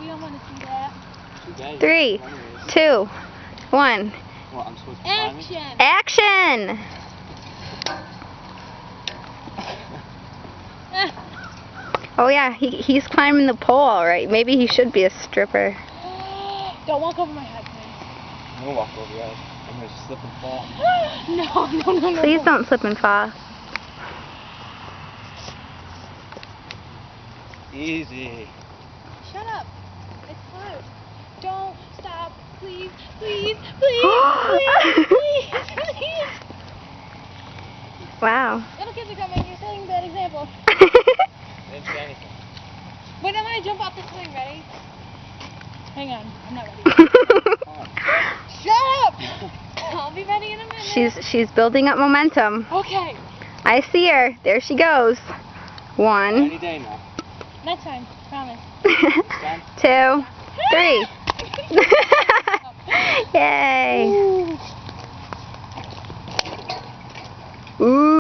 You don't want to see that. 3, 2, 1. What, I'm supposed to climb it? Action! Oh yeah, he's climbing the pole all right. Maybe he should be a stripper. Don't walk over my head, please. I'm gonna walk over your head. I'm gonna slip and fall. No. Please don't slip and fall. Easy. Shut up. It's hard. Don't stop. Please, please, please, please. Wow. Little kids are coming. You're setting a bad example. I didn't say anything. Wait, I'm going to jump off this swing. Ready? Hang on. I'm not ready. Shut up! I'll be ready in a minute. She's building up momentum. Okay. I see her. There she goes. 1. Any day now. Next time. Promise. 2, 3.